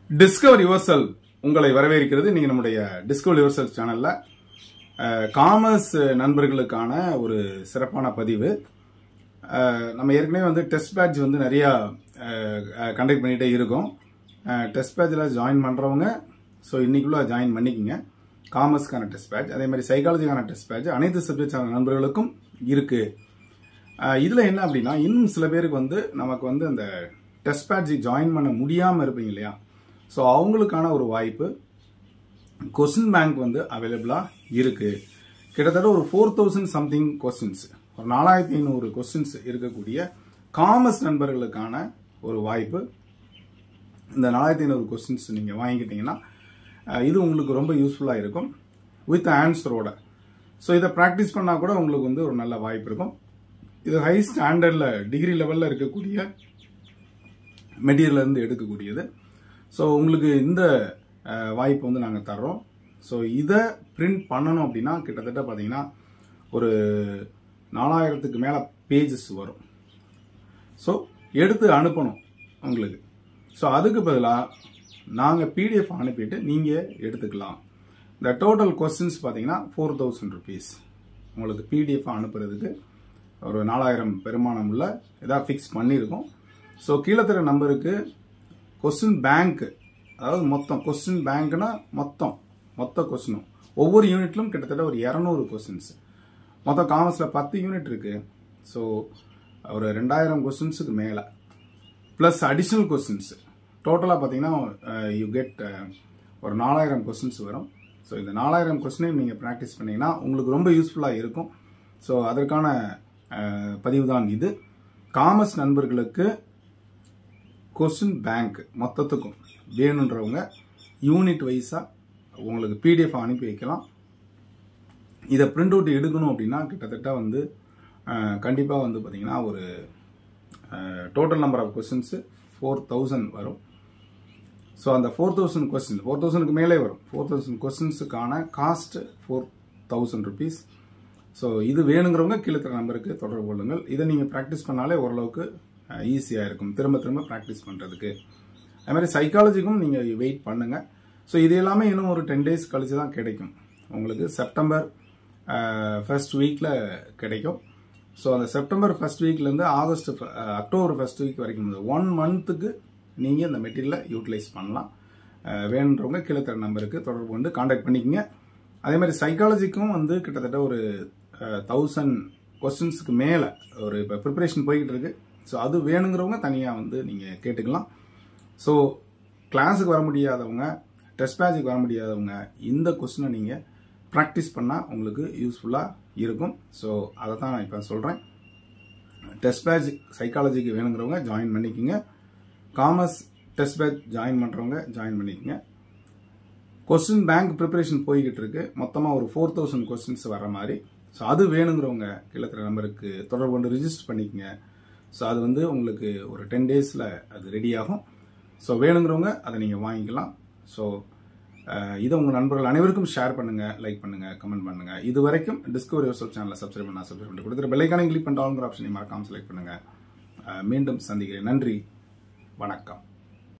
Discover yourself உங்களை வரவேற்கிறது. நீங்க நம்முடைய டிஸ்கவர் யுவர்செல்ஃப் சேனல்ல காமர்ஸ் நண்பர்களுக்கான ஒரு சிறப்பான பதிவு. நம்ம ஏற்கனவே வந்து டெஸ்ட் பேட்ச் வந்து நிறைய கண்டக்ட் பண்ணிட்டே இருக்கோம். டெஸ்ட் பேட்சில் ஜாயின் பண்றவங்க ஸோ இன்னைக்குள்ள ஜாயின் பண்ணிக்கிங்க. காமர்ஸ்க்கான டெஸ்ட் பேட்ச், அதே மாதிரி சைக்காலஜிக்கான டெஸ்ட் பேட்ச் அனைத்து சப்ஜெக்ட்ஸான நண்பர்களுக்கும் இருக்கு. இதுல என்ன அப்படின்னா, இன்னும் சில பேருக்கு வந்து நமக்கு வந்து அந்த டெஸ்ட் பேட்ச் ஜாயின் பண்ண முடியாம இருப்பீங்க இல்லையா, ஸோ அவங்களுக்கான ஒரு வாய்ப்பு கொஸ்டின் பேங்க் வந்து அவைலபிளா இருக்கு. கிட்டத்தட்ட ஒரு 4000 சம்திங் கொஸ்டின்ஸ், ஒரு 4500 கொஸ்டின்ஸ் இருக்கக்கூடிய காமர்ஸ் நண்பர்களுக்கான ஒரு வாய்ப்பு. இந்த 4500 கொஸ்டின்ஸ் நீங்க வாங்கிக்கிட்டீங்கன்னா இது உங்களுக்கு ரொம்ப யூஸ்ஃபுல்லா இருக்கும் வித் ஆன்சரோட. ஸோ இதை ப்ராக்டிஸ் பண்ணா கூட உங்களுக்கு வந்து ஒரு நல்ல வாய்ப்பு இருக்கும். இது ஹை ஸ்டாண்டர்ட்ல டிகிரி லெவல்ல இருக்கக்கூடிய மெட்டீரியல் இருந்து எடுக்கக்கூடியது. ஸோ உங்களுக்கு இந்த வாய்ப்பு வந்து நாங்கள் தர்றோம். ஸோ இதை பிரிண்ட் பண்ணணும் அப்படின்னா கிட்டத்தட்ட பார்த்தீங்கன்னா ஒரு 4000க்கு மேலே பேஜஸ் வரும். ஸோ எடுத்து அனுப்பணும் உங்களுக்கு. ஸோ அதுக்கு பதிலாக நாங்கள் பிடிஎஃப் அனுப்பிட்டு நீங்கள் எடுத்துக்கலாம். இந்த டோட்டல் கொஸ்டின்ஸ் பார்த்தீங்கன்னா 4000 rupees. உங்களுக்கு பிடிஎஃப் அனுப்புறதுக்கு ஒரு 4000 பெருமானம் உள்ள ஏதாவது ஃபிக்ஸ் பண்ணியிருக்கோம். ஸோ கீழே தர நம்பருக்கு கொஸ்டின் பேங்க், அதாவது மொத்தம் கொஸ்டின் பேங்க்னா மொத்த கொஸ்டினும் ஒவ்வொரு யூனிட்லும் கிட்டத்தட்ட ஒரு 200 கொஸ்டின்ஸ். மொத்தம் காமர்ஸில் 10 யூனிட் இருக்கு. ஸோ ஒரு 2000 கொஸ்டின்ஸுக்கு மேலே ப்ளஸ் அடிஷ்னல் கொஸ்டின்ஸ் டோட்டலாக பார்த்தீங்கன்னா யூ கெட் ஒரு 4000 கொஸ்டின்ஸ் வரும். ஸோ இந்த 4000 கொஸ்டினையும் நீங்கள் ப்ராக்டிஸ் பண்ணீங்கன்னா உங்களுக்கு ரொம்ப யூஸ்ஃபுல்லாக இருக்கும். ஸோ அதற்கான பதிவு தான் இது. காமர்ஸ் நண்பர்களுக்கு கொஸ்டின் பேங்க் மொத்தத்துக்கும் வேணுன்றவங்க யூனிட் வைஸாக உங்களுக்கு பிடிஎஃப் அனுப்பி வைக்கலாம். இதை பிரிண்ட் அவுட் எடுக்கணும் அப்படின்னா கிட்டத்தட்ட வந்து கண்டிப்பாக வந்து பார்த்தீங்கன்னா ஒரு டோட்டல் நம்பர் ஆஃப் கொஸ்டின்ஸு 4000 வரும். ஸோ அந்த 4000 கொஸ்டின் 4000க்கு மேலே வரும். 4000 கொஸ்டின்ஸுக்கான காஸ்ட் 4000 rupees. ஸோ இது வேணுங்கிறவங்க கீழே தர நம்பருக்கு தொடர்பு கொள்ளுங்கள். இதை நீங்கள் ப்ராக்டிஸ் பண்ணாலே ஓரளவுக்கு ஈஸியாக இருக்கும் திரும்ப ப்ராக்டிஸ் பண்ணுறதுக்கு. அது மாதிரி சைக்காலஜிக்கும் நீங்கள் வெயிட் பண்ணுங்கள். ஸோ இது எல்லாமே இன்னும் ஒரு 10 days கழிச்சு தான் கிடைக்கும் உங்களுக்கு. செப்டம்பர் ஃபர்ஸ்ட் வீக்கில் கிடைக்கும். ஸோ அந்த செப்டம்பர் ஃபர்ஸ்ட் வீக்லேருந்து அக்டோபர் ஃபர்ஸ்ட் வீக் வரைக்கும் 1 monthக்கு நீங்கள் இந்த மெட்டீரியலை யூட்டிலைஸ் பண்ணலாம். வேணுன்றவங்க கீழே தர நம்பருக்கு தொடர்பு கொண்டு கான்டாக்ட் பண்ணிக்கங்க. அதே மாதிரி சைக்காலஜிக்கும் வந்து கிட்டத்தட்ட ஒரு 1000 கொஸ்டின்ஸுக்கு மேலே ஒரு இப்போ ப்ரிப்பரேஷன் போய்கிட்டு இருக்கு. ஸோ அது வேணுங்கிறவங்க தனியாக வந்து நீங்கள் கேட்டுக்கலாம். ஸோ கிளாஸுக்கு வர முடியாதவங்க, டெஸ்ட் பேட்சுக்கு வர முடியாதவங்க இந்த கொஸ்டினை நீங்கள் ப்ராக்டிஸ் பண்ணால் உங்களுக்கு யூஸ்ஃபுல்லாக இருக்கும். ஸோ அதை தான் நான் இப்போ சொல்கிறேன். டெஸ்ட் பேட்ச் சைக்காலஜிக்கு வேணுங்கிறவங்க ஜாயின் பண்ணிக்கோங்க. காமர்ஸ் டெஸ்ட் பேட்ச் ஜாயின் பண்ணுறவங்க ஜாயின் பண்ணிக்கோங்க. கொஸ்டின் பேங்க் ப்ரிப்பரேஷன் போய்கிட்டு இருக்கு. மொத்தமாக ஒரு 4000 கொஸ்டின்ஸ் வர மாதிரி. ஸோ அது வேணுங்கிறவங்க கீழே தர நம்பருக்கு தொடர்பு கொண்டு ரிஜிஸ்டர் பண்ணிக்கோங்க. ஸோ அது வந்து உங்களுக்கு ஒரு 10 daysல அது ரெடி ஆகும். ஸோ வேணுங்கிறவங்க அதை நீங்கள் வாங்கிக்கலாம். ஸோ இதை உங்கள் நண்பர்கள் அனைவருக்கும் ஷேர் பண்ணுங்க, லைக் பண்ணுங்க, கமெண்ட் பண்ணுங்க. இது வரைக்கும் டிஸ்கவர் யுவர்செல்ஃப் சேனலை சப்ஸ்கிரைப் பண்ணி கொடுத்துட்டு பெல் ஐகானை கிளிக் பண்ணிட்டு ஆல்ங்கிற ஆப்ஷனை மறக்காம செலக்ட் பண்ணுங்க. மீண்டும் சந்திக்கிறேன். நன்றி, வணக்கம்.